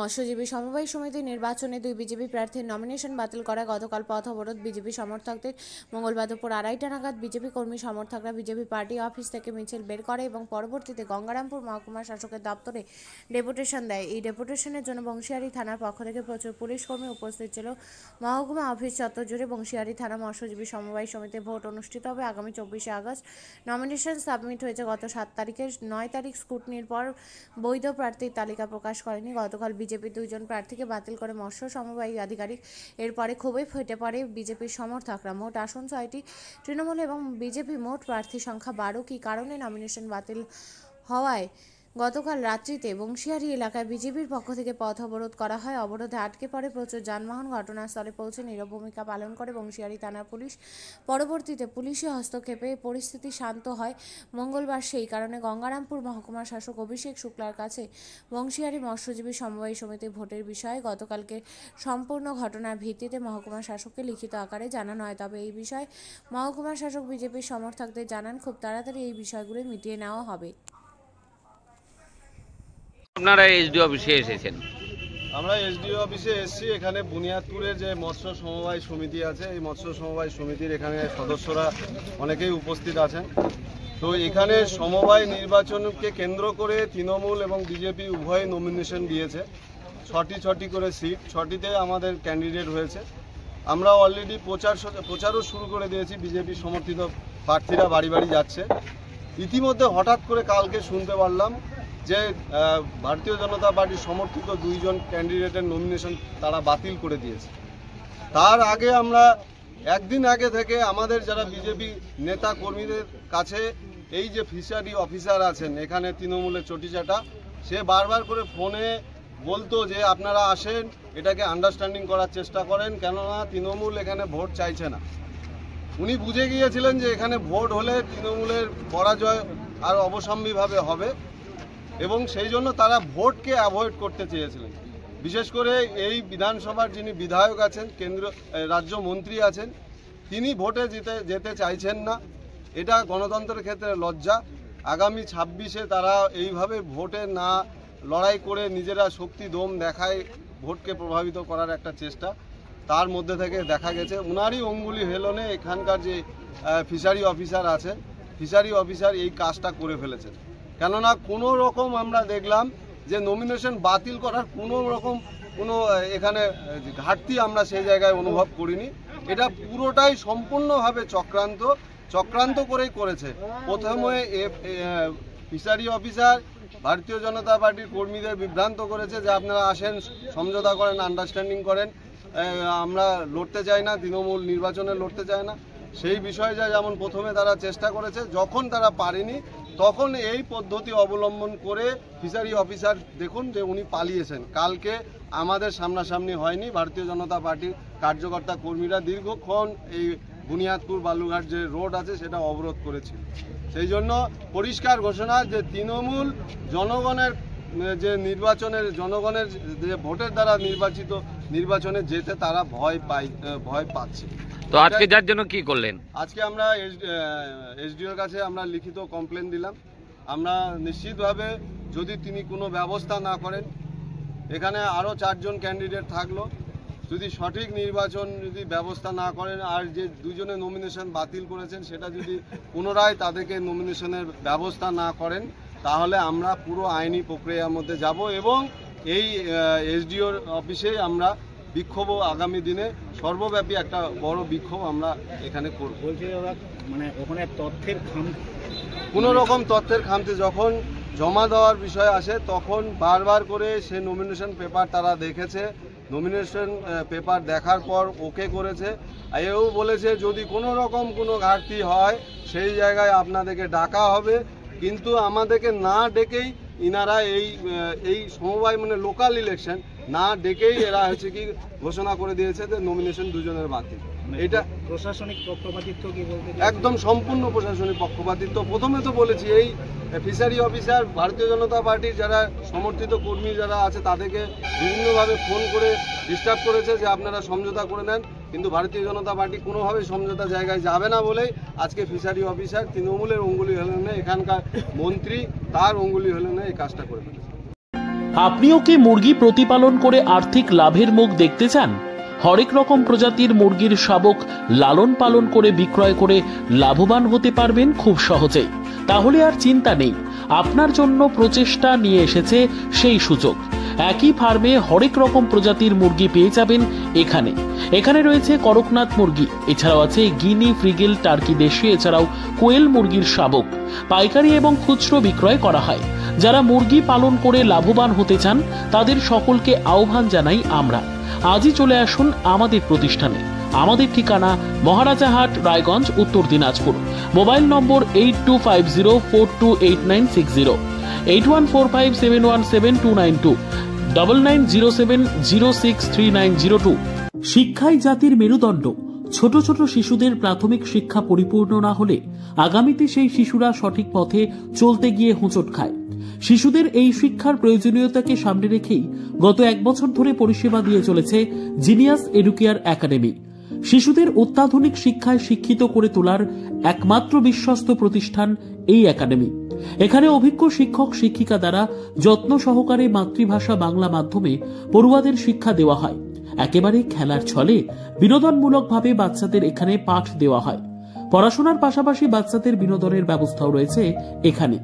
মৎস্যজীবী সমবায় সমিতি নির্বাচনে 2 বিজেপি প্রার্থীর নমিনেশন বাতিল করায় গতকাল পথ অবরোধ বিজেপি সমর্থকদের। মঙ্গলবার দুপুর 2:30টা নাগাদ বিজেপি কর্মী সমর্থকরা বিজেপি পার্টি অফিস থেকে মিছিল বের করে এবং পরবর্তীতে গঙ্গারামপুর মহকুমা শাসকের দপ্তরে ডেপুটেশন দেয়। এই ডেপুটেশনের জন্য বংশিয়ারি থানার পক্ষ থেকে প্রচুর পুলিশ কর্মী উপস্থিত ছিল। মহকুমা অফিস চত্বর জুড়ে বংশিয়ারি থানা মৎস্যজীবী সমবায় সমিতির ভোট অনুষ্ঠিত হবে আগামী 24শে আগস্ট। নমিনেশন সাবমিট হয়েছে গত 7 তারিখে। 9 তারিখ স্ক্রুটনির পর বৈধ প্রার্থীর তালিকা প্রকাশ করেনি। গতকাল বিজেপির 2 জন প্রার্থীকে বাতিল করে মৎস্য সমবায় আধিকারিক। এরপরে ক্ষোভে ফেটে পড়ে বিজেপির সমর্থকরা। মোট আসন 6টি, তৃণমূল এবং বিজেপি মোট প্রার্থী সংখ্যা 12। কী কারণে নমিনেশন বাতিল হওয়ায় গতকাল রাত্রিতে বংশিয়ারি এলাকায় বিজেপির পক্ষ থেকে পথ অবরোধ করা হয়। অবরোধে আটকে পড়ে প্রচুর যানবাহন। ঘটনাস্থলে পৌঁছে নীরব ভূমিকা পালন করে বংশিয়ারি থানার পুলিশ। পরবর্তীতে পুলিশি হস্তক্ষেপে পরিস্থিতি শান্ত হয় মঙ্গলবার। সেই কারণে গঙ্গারামপুর মহকুমা শাসক অভিষেক শুক্লার কাছে বংশিয়ারি মৎস্যজীবী সমবায় সমিতির ভোটের বিষয়ে গতকালকে সম্পূর্ণ ঘটনার ভিত্তিতে মহকুমা শাসককে লিখিত আকারে জানানো হয়। তবে এই বিষয়ে মহকুমা শাসক বিজেপির সমর্থকদের জানান খুব তাড়াতাড়ি এই বিষয়গুলো মিটিয়ে নেওয়া হবে। আপনারা এসডিও অফিসে এসেছেন? আমরা এসডিও অফিসে এসেছি। এখানে বুনিয়াদপুরের যে মৎস্য সমবায় সমিতি আছে, এই মৎস্য সমবায় সমিতির এখানে সদস্যরা অনেকেই উপস্থিত আছেন। তো এখানে সমবায় নির্বাচনকে কেন্দ্র করে তৃণমূল এবং বিজেপি উভয় নমিনেশন দিয়েছে। 6টি করে সিট, 6টিতে আমাদের ক্যান্ডিডেট হয়েছে। আমরা অলরেডি প্রচারও শুরু করে দিয়েছি। বিজেপি সমর্থিত প্রার্থীরা বাড়ি বাড়ি যাচ্ছে। ইতিমধ্যে হঠাৎ করে কালকে শুনতে পারলাম যে ভারতীয় জনতা পার্টির সমর্থিত 2 জন ক্যান্ডিডেটের নমিনেশন তারা বাতিল করে দিয়েছে। তার আগে আমরা একদিন আগে থেকে আমাদের যারা বিজেপি নেতা কর্মীদের কাছে এই যে ফিশারি অফিসার আছেন এখানে তৃণমূলের চটিচাটা, সে বারবার করে ফোনে বলতো যে আপনারা আসেন, এটাকে আন্ডারস্ট্যান্ডিং করার চেষ্টা করেন, কেননা তৃণমূল এখানে ভোট চাইছে না। উনি বুঝে গিয়েছিলেন যে এখানে ভোট হলে তৃণমূলের পরাজয় আর অবশ্যম্ভাবীভাবে হবে এবং সেই জন্য তারা ভোটকে অ্যাভয়েড করতে চেয়েছিলেন। বিশেষ করে এই বিধানসভার যিনি বিধায়ক আছেন, রাজ্য মন্ত্রী আছেন, তিনি ভোটে যেতে চাইছেন না। এটা গণতন্ত্রের ক্ষেত্রে লজ্জা। আগামী 26-এ তারা এইভাবে ভোটে না লড়াই করে নিজেরা শক্তি দম দেখায় ভোটকে প্রভাবিত করার একটা চেষ্টা। তার মধ্যে থেকে দেখা গেছে উনারই অঙ্গুলি হেলনে এখানকার যে ফিশারি অফিসার আছেন, ফিশারি অফিসার এই কাজটা করে ফেলেছেন। কেননা কোনো রকম আমরা দেখলাম যে নমিনেশন বাতিল করার কোনো এখানে ঘাটতি আমরা সেই জায়গায় অনুভব করিনি। এটা পুরোটাই সম্পূর্ণভাবে চক্রান্ত করেই করেছে। প্রথমে ফিশারি অফিসার ভারতীয় জনতা পার্টির কর্মীদের বিভ্রান্ত করেছে যে আপনারা আসেন, সমঝোতা করেন, আন্ডারস্ট্যান্ডিং করেন, আমরা লড়তে চাই না, তৃণমূল নির্বাচনে লড়তে চায় না। সেই বিষয়টা যেমন প্রথমে তারা চেষ্টা করেছে, যখন তারা পারেনি তখন এই পদ্ধতি অবলম্বন করে ফিশারি অফিসার দেখুন যে উনি পালিয়েছেন। কালকে আমাদের সামনাসামনি হয়নি, ভারতীয় জনতা পার্টির কার্যকর্তা কর্মীরা দীর্ঘক্ষণ এই বুনিয়াদপুর বালুঘাট যে রোড আছে সেটা অবরোধ করেছিল। সেই জন্য পরিষ্কার ঘোষণা যে তৃণমূল জনগণের যে জনগণের যে ভোটের দ্বারা নির্বাচনে যেতে তারা ভয় পাচ্ছে। তো আজকে যার জন্য কি করলেন? আজকে আমরা এসডিওর কাছে আমরা লিখিত কমপ্লেন দিলাম। আমরা নিশ্চিতভাবে যদি তিনি কোনো ব্যবস্থা না করেন, এখানে আরও 4 জন ক্যান্ডিডেট থাকলো, যদি সঠিক নির্বাচন যদি ব্যবস্থা না করেন আর যে 2 জনের নমিনেশন বাতিল করেছেন সেটা যদি পুনরায় তাদেরকে নমিনেশনের ব্যবস্থা না করেন, তাহলে আমরা পুরো আইনি প্রক্রিয়ার মধ্যে যাব এবং এই এসডিওর অফিসে আমরা বিক্ষোভ আগামী দিনে সর্বব্যাপী একটা বড় বিক্ষোভ আমরা এখানে করব। বলছি দাদা, মানে ওখানে কোনো রকম তথ্যের খামতি যখন জমা দেওয়ার বিষয় আসে তখন বারবার করে সে নমিনেশন পেপার তারা দেখেছে, নমিনেশন পেপার দেখার পর ওকে করেছে। এও বলেছে যদি কোনো রকম কোনো ঘাটতি হয় সেই জায়গায় আপনাদেরকে ডাকা হবে, কিন্তু আমাদেরকে না ডেকেই ইনারা এই সমবায় মানে লোকাল ইলেকশন না ডেকেই এরা হচ্ছে কি ঘোষণা করে দিয়েছে যে নমিনেশন 2 জনের বাতিল। এটা প্রশাসনিক পক্ষপাতিত্ব কি বলতে? একদম সম্পূর্ণ প্রশাসনিক পক্ষপাতিত্ব। প্রথমে তো বলেছি এই ফিশারি অফিসার ভারতীয় জনতা পার্টির যারা সমর্থিত কর্মী যারা আছে তাদেরকে বিভিন্নভাবে ফোন করে ডিস্টার্ব করেছে যে আপনারা সমঝোতা করে নেন, কিন্তু ভারতীয় জনতা পার্টি কোনোভাবেই সমঝোতা জায়গায় যাবে না বলেই আজকে ফিশারি অফিসার তৃণমূলের অঙ্গুলি হেলনে এখানকার মন্ত্রী তার অঙ্গুলি হেলনে এই কাজটা করে ফেলেছে। আপনিও কি মুরগি প্রতিপালন করে আর্থিক লাভের মুখ দেখতে চান? হরেক রকম প্রজাতির মুরগির শাবক লালন পালন করে বিক্রয় করে লাভবান হতে পারবেন খুব সহজেই। তাহলে আর চিন্তা নেই, আপনার জন্য প্রচেষ্টা নিয়ে এসেছে সেই সুযোগ। একই ফার্মে হরেক রকম প্রজাতির মুরগি পেয়ে যাবেন এখানে রয়েছে করকনাথ মুরগি, এছাড়াও আছে গিনি, ফ্রিগেল, টার্কি দেশি, এছাড়াও কোয়েল মুরগির শাবক পাইকারি এবং খুচরো বিক্রয় করা হয়। যারা মুরগি পালন করে লাভবান হতে চান তাদের সকলকে আহ্বান জানাই আমরা। আজই চলে আসুন আমাদের প্রতিষ্ঠানে। আমাদের ঠিকানা মহারাজাহাট, রায়গঞ্জ, উত্তর দিনাজপুর। মোবাইল নম্বর 8250428960, 8145717292, 9907063902। শিক্ষাই জাতির মেরুদণ্ড। ছোট ছোট শিশুদের প্রাথমিক শিক্ষা পরিপূর্ণ না হলে আগামীতে সেই শিশুরা সঠিক পথে চলতে গিয়ে হোঁচট খায়। শিশুদের এই শিক্ষার প্রয়োজনীয়তাকে সামনে রেখেই গত 1 বছর ধরে পরিষেবা দিয়ে চলেছে জিনিয়াস এডুকেয়ার একাডেমি। শিশুদের অত্যাধুনিক শিক্ষায় শিক্ষিত করে তোলার একমাত্র বিশ্বস্ত প্রতিষ্ঠান এই একাডেমি। এখানে অভিজ্ঞ শিক্ষক শিক্ষিকা দ্বারা যত্ন সহকারে মাতৃভাষা বাংলা মাধ্যমে পড়ুয়াদের শিক্ষা দেওয়া হয়। একেবারে খেলার ছলে বিনোদনমূলকভাবে বাচ্চাদের এখানে পাঠ দেওয়া হয়। পড়াশোনার পাশাপাশি বাচ্চাদের বিনোদনের ব্যবস্থাও রয়েছে এখানে।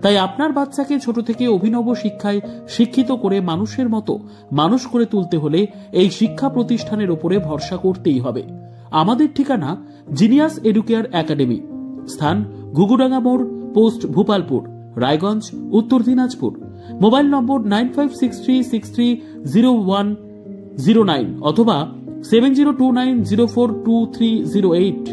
তাই আপনার বাচ্চাকে ছোট থেকে অভিনব শিক্ষায় শিক্ষিত করে মানুষের মতো মানুষ করে তুলতে হলে এই শিক্ষা প্রতিষ্ঠানের উপরে ভরসা করতেই হবে। আমাদের ঠিকানা জিনিয়াস এডুকেয়ার একাডেমি, স্থান ঘুঘুডাঙ্গা মোড়, পোস্ট ভূপালপুর, রায়গঞ্জ, উত্তর দিনাজপুর। মোবাইল নম্বর 9563630109 অথবা 7029042308।